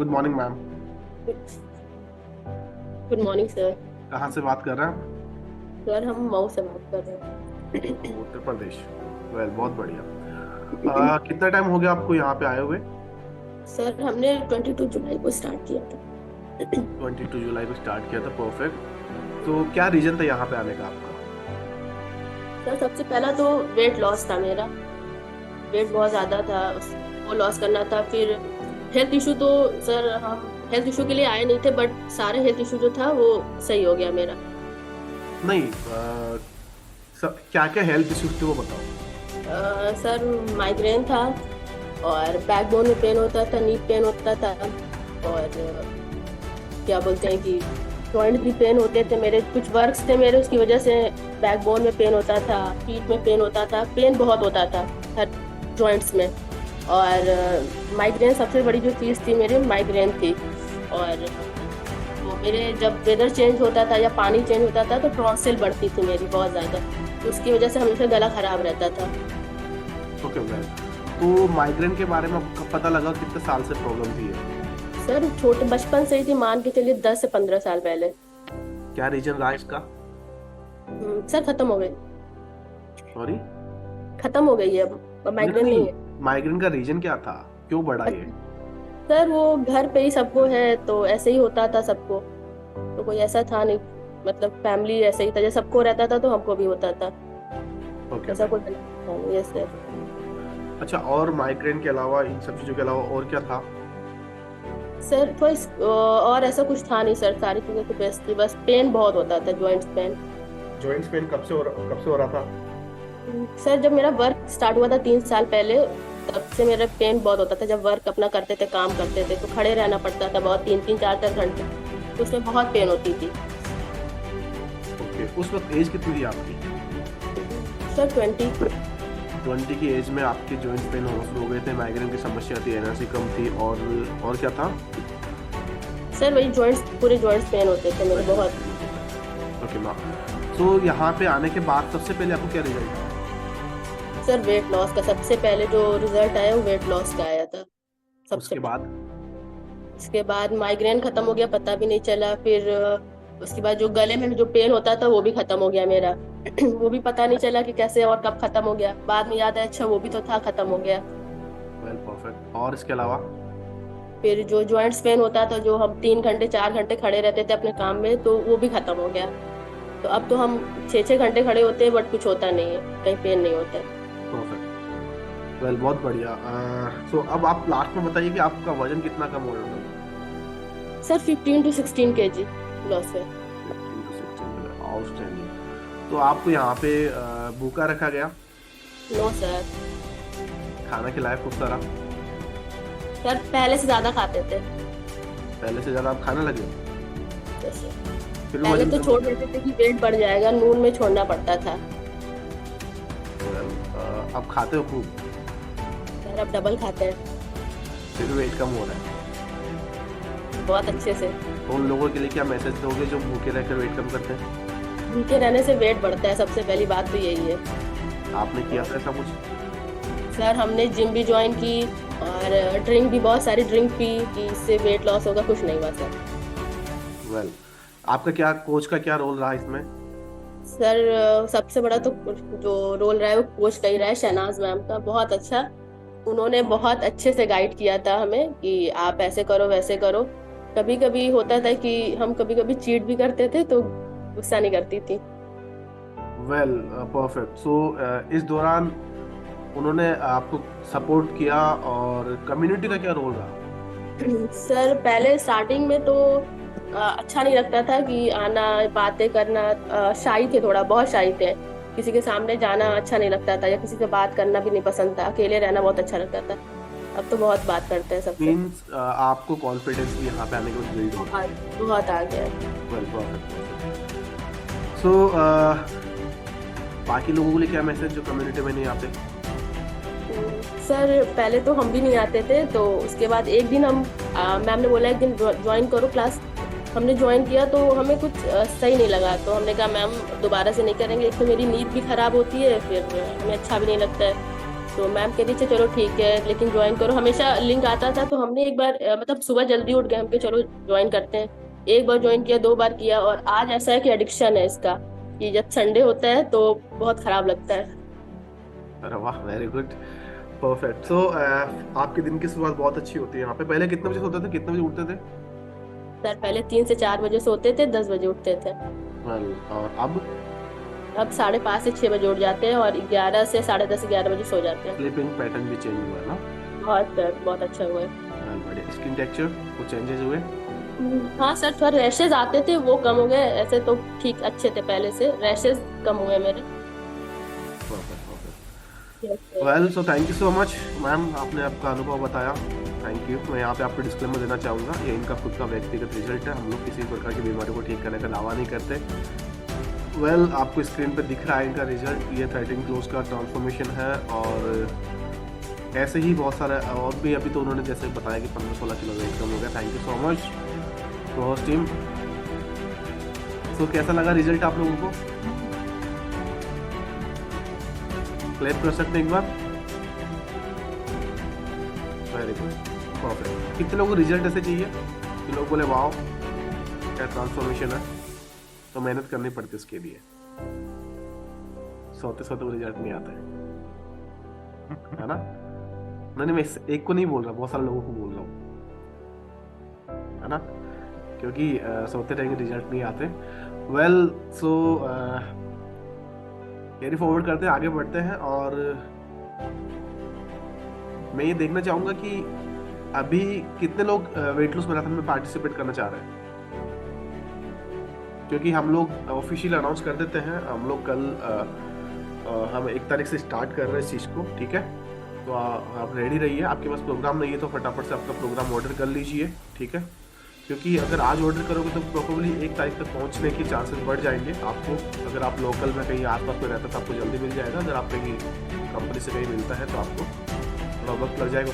Good morning ma'am. Good morning sir. कहाँ से बात कर रहे हैं? सर हम मऊ से बात कर रहे हैं। उत्तर प्रदेश। वेल, बहुत बढ़िया। कितना टाइम हो गया आपको यहाँ पे आए हुए? सर हमने 22 जुलाई को स्टार्ट किया था। 22 जुलाई को स्टार्ट किया था, परफेक्ट। तो क्या रीजन था यहाँ पे आने का आपका? सर सबसे पहला तो वेट लॉस था मेरा। वेट बहुत ज़्यादा था, वो लॉस करना था। फिर हेल्थ इशू तो सर हम हेल्थ इशू के लिए आए नहीं थे, बट सारे हेल्थ इशू जो था वो सही हो गया मेरा। नहीं, क्या क्या हेल्थ इश्यूज थे वो बताओ। सर माइग्रेन था, और बैकबोन में पेन होता था, नी पेन होता था, और क्या बोलते हैं कि जॉइंट भी पेन होते थे मेरे। कुछ वर्क्स थे मेरे, उसकी वजह से बैकबोन में पेन होता था, पीठ में पेन होता था, पेन बहुत होता था हर जॉइंट्स में। और माइग्रेन सबसे बड़ी जो चीज़ थी मेरी, माइग्रेन थी। और वो मेरे जब वेदर चेंज होता था या पानी चेंज होता था तो टॉन्सिल बढ़ती थी मेरी बहुत ज़्यादा, तो उसकी वजह से हमेशा गला खराब रहता था। ओके वेल, तो माइग्रेन के बारे में आपको कब पता लगा, कितने साल से प्रॉब्लम थी ये? सर छोटे बचपन से ही थी, मान के चलिए 10 से 15 साल पहले। क्या रीजन रहा इसका? सर खत्म हो गई। सॉरी? खत्म हो गई है, अब नहीं माइग्रेन नहीं नहीं, है। माइग्रेन का रीजन क्या था, क्यों बढ़ा ये? सर वो घर पे ही सबको है तो ऐसे ही होता था सबको, तो कोई ऐसा था नहीं। मतलब फैमिली ऐसे ही था, जैसे सबको रहता था तो हमको भी होता था। ओके ऐसा वेल। कोई था नहीं। Yes sir. अच्छा, और माइग्रेन के अलावा, इन सब चीजों के अलावा और क्या था? सर थोड़ी और ऐसा कुछ था नहीं सर, सारी चीजें तो बेस्ट थी, बस पेन बहुत होता था, जॉइंट्स पेन। जॉइंट्स पेन कब से हो रहा था? सर जब मेरा वर्क स्टार्ट हुआ था 3 साल पहले, तब से मेरा पेन बहुत होता था। जब वर्क अपना करते थे, काम करते थे, तो खड़े रहना पड़ता था बहुत, 3 3 4 4 घंटे, तो उसमें बहुत पेन होती थी। ओके, उस वक्त एज कितनी थी आपकी? सर 20। 20 की एज में आपके जॉइंट पेन होना शुरू हो गए थे, माइग्रेन की समस्या थी, एनर्जी कम थी, और क्या था? सर वही जॉइंट्स, पूरे जॉइंट्स पेन होते थे मेरे बहुत। Okay ma'am. तो यहाँ पे आने के बाद सबसे पहले आपको क्या रिजल्ट था? सर वेट लॉस का सबसे पहले जो रिजल्ट आया वो वेट लॉस का आया था सबसे उसके बाद? पहले। इसके बाद माइग्रेन खत्म हो गया, पता भी नहीं चला। फिर उसके बाद जो गले में जो पेन होता था वो भी खत्म हो गया मेरा। वो भी पता नहीं चला कि कैसे और कब खत्म हो गया, बाद में याद है अच्छा वो भी तो था, खत्म हो गया। वेल परफेक्ट, और इसके अलावा? फिर जो जॉइंट्स पेन होता था, जो हम 3 घंटे 4 घंटे खड़े रहते थे अपने काम में, तो वो भी खत्म हो गया। तो अब तो हम 6 6 घंटे खड़े होते हैं, बट कुछ होता नहीं है, कहीं पेन नहीं होता है। परफेक्ट। वेल, बहुत बढ़िया। सो अब आप लास्ट में बताइए कि आपका वजन कितना कम हो रहा था? सर 15 to 16 kg लॉस है। 15 to 16, आउटस्टैंडिंग। तो आपको यहाँ पे भूखा रखा गया, नो सर। खाना खिलाया खूब सारा? सर पहले से ज्यादा खाते थे। पहले से ज़्यादा आप खाने लगे? जैसे फिर भी पहले वजन तो कम नहीं छोड़ हुआ? देते थे कि वेट बढ़ जाएगा, नून में छोड़ना पड़ता था। वेल, अब खाते हो खूब, सर अब डबल खाते हैं, फिर भी वेट कम हो रहा है। बहुत अच्छे से। तो उन लोगों के लिए क्या मैसेज दोगे जो भूखे रहकर वेट कम करते हैं? भूखे रहने से वेट बढ़ता है, सबसे पहली बात तो यही है। आपने किया था ऐसा कुछ? सर हमने जिम भी ज्वाइन की, और ड्रिंक भी, बहुत सारी ड्रिंक पी कि इससे वेट लॉस होगा, कुछ नहीं हुआ सर। वेल, आपका क्या, कोच का क्या रोल रहा इसमें? सर सबसे बड़ा तो जो रोल रहा है वो कोच का ही रहा है, शहनाज मैम का, बहुत अच्छा। उन्होंने बहुत अच्छे से गाइड किया था हमें कि आप ऐसे करो वैसे करो। कभी कभी होता था कि हम कभी कभी चीट भी करते थे, तो गुस्सा नहीं करती थी। Well perfect. सो इस दौरान उन्होंने आपको सपोर्ट किया, और कम्युनिटी का क्या रोल रहा? सर पहले स्टार्टिंग में तो अच्छा नहीं लगता था कि आना, बातें करना, शाई थे, थोड़ा बहुत शाई थे। किसी के सामने जाना अच्छा नहीं लगता था, या किसी से बात करना भी नहीं पसंद था, अकेले रहना बहुत अच्छा लगता था। अब तो बहुत बात करते हैं सबसे। मीन्स आपको कॉन्फिडेंस भी यहाँ पे आने के बाद बिल्ड हो गया? बहुत बहुत आ गया है। Well perfect. सो बाकी लोगों के लिए क्या मैसेज जो कम्युनिटी में नहीं आते? सर पहले तो हम भी नहीं आते थे, तो उसके बाद एक दिन हम मैम ने बोला एक दिन ज्वाइन करो क्लास। हमने ज्वाइन किया तो हमें कुछ सही नहीं लगा, तो हमने कहा मैम दोबारा से नहीं करेंगे, एक तो मेरी नींद भी खराब होती है, फिर हमें अच्छा भी नहीं लगता है। तो मैम कह रही थी चलो ठीक है लेकिन ज्वाइन करो, हमेशा लिंक आता था। तो हमने एक बार मतलब सुबह जल्दी उठ गए, हम के चलो ज्वाइन करते हैं। एक बार ज्वाइन किया, 2 बार किया, और आज ऐसा है कि एडिक्शन है इसका, कि जब संडे होता है तो बहुत खराब लगता है। अरे वाह, वेरी गुड, परफेक्ट। सो आपके दिन की शुरुआत बहुत अच्छी होती है यहाँ पे। पहले कितने बजे सोते थे, कितने बजे उठते थे? सर पहले 3 से 4 बजे सोते थे, 10 बजे उठते थे। वेल, और अब? अब 5:30 से 6 बजे उठ जाते हैं, और 11 से 10:30 11 बजे सो जाते हैं। स्लीपिंग पैटर्न भी चेंज हुआ है ना? बहुत सर, बहुत अच्छा हुआ है। वेल, बढ़िया। स्किन टेक्सचर कुछ चेंजेस हुए? हाँ सर, थोड़ा रैशेज आते थे वो कम हो गए, ऐसे तो ठीक अच्छे थे, पहले से रैशेज कम हुए मेरे। Perfect, perfect. Yes, sir. Well, so thank you so much ma'am, आपने आपका अनुभव बताया, थैंक यू। मैं यहाँ पे आपको डिस्क्लेमर देना चाहूँगा, ये इनका खुद का व्यक्तिगत रिजल्ट है, हम लोग किसी प्रकार की बीमारी को ठीक करने का दावा नहीं करते। वेल, आपको स्क्रीन पे दिख रहा है इनका रिजल्ट, ये 13 क्लोज का ट्रांसफॉर्मेशन है। और ऐसे ही बहुत सारे और भी, अभी तो उन्होंने जैसे बताया कि 15-16 किलो वेट कम हो गया। Thank you so much to host team. तो कैसा लगा रिजल्ट आप लोगों को? क्लैप कर सकते हैं एक बार? Very good, perfect. कितने लोगों को रिजल्ट ऐसे चाहिए कि लोग बोले वाओ क्या ट्रांसफॉर्मेशन है? तो मेहनत करनी पड़ती है उसके लिए, सोते सोते वो रिजल्ट नहीं आता है ना? नहीं, मैं एक को नहीं बोल रहा, बहुत सारे लोगों को बोल रहा हूँ, है ना? क्योंकि सोते टाइम रिजल्ट नहीं आते। वेल, सो कैरी फॉरवर्ड करते हैं, आगे बढ़ते हैं। और मैं ये देखना चाहूंगा कि अभी कितने लोग वेट लॉस मैराथन में पार्टिसिपेट करना चाह रहे हैं, क्योंकि हम लोग ऑफिशियल अनाउंस कर देते हैं। हम लोग कल हम 1 तारीख से स्टार्ट कर रहे हैं इस चीज़ को, ठीक है? तो आप रेडी रहिए। आपके पास प्रोग्राम नहीं है तो फटाफट से आपका प्रोग्राम ऑर्डर कर लीजिए, ठीक है? क्योंकि अगर आज ऑर्डर करोगे तो प्रोबेबली 1 तारीख तक पहुंचने के चांसेस बढ़ जाएंगे आपको। अगर आप लोकल में कहीं आसपास में रहते हैं तो आपको जल्दी मिल जाएगा, अगर आप कहीं कंपनी से कहीं मिलता है तो आपको थोड़ा वक्त लग जाएगा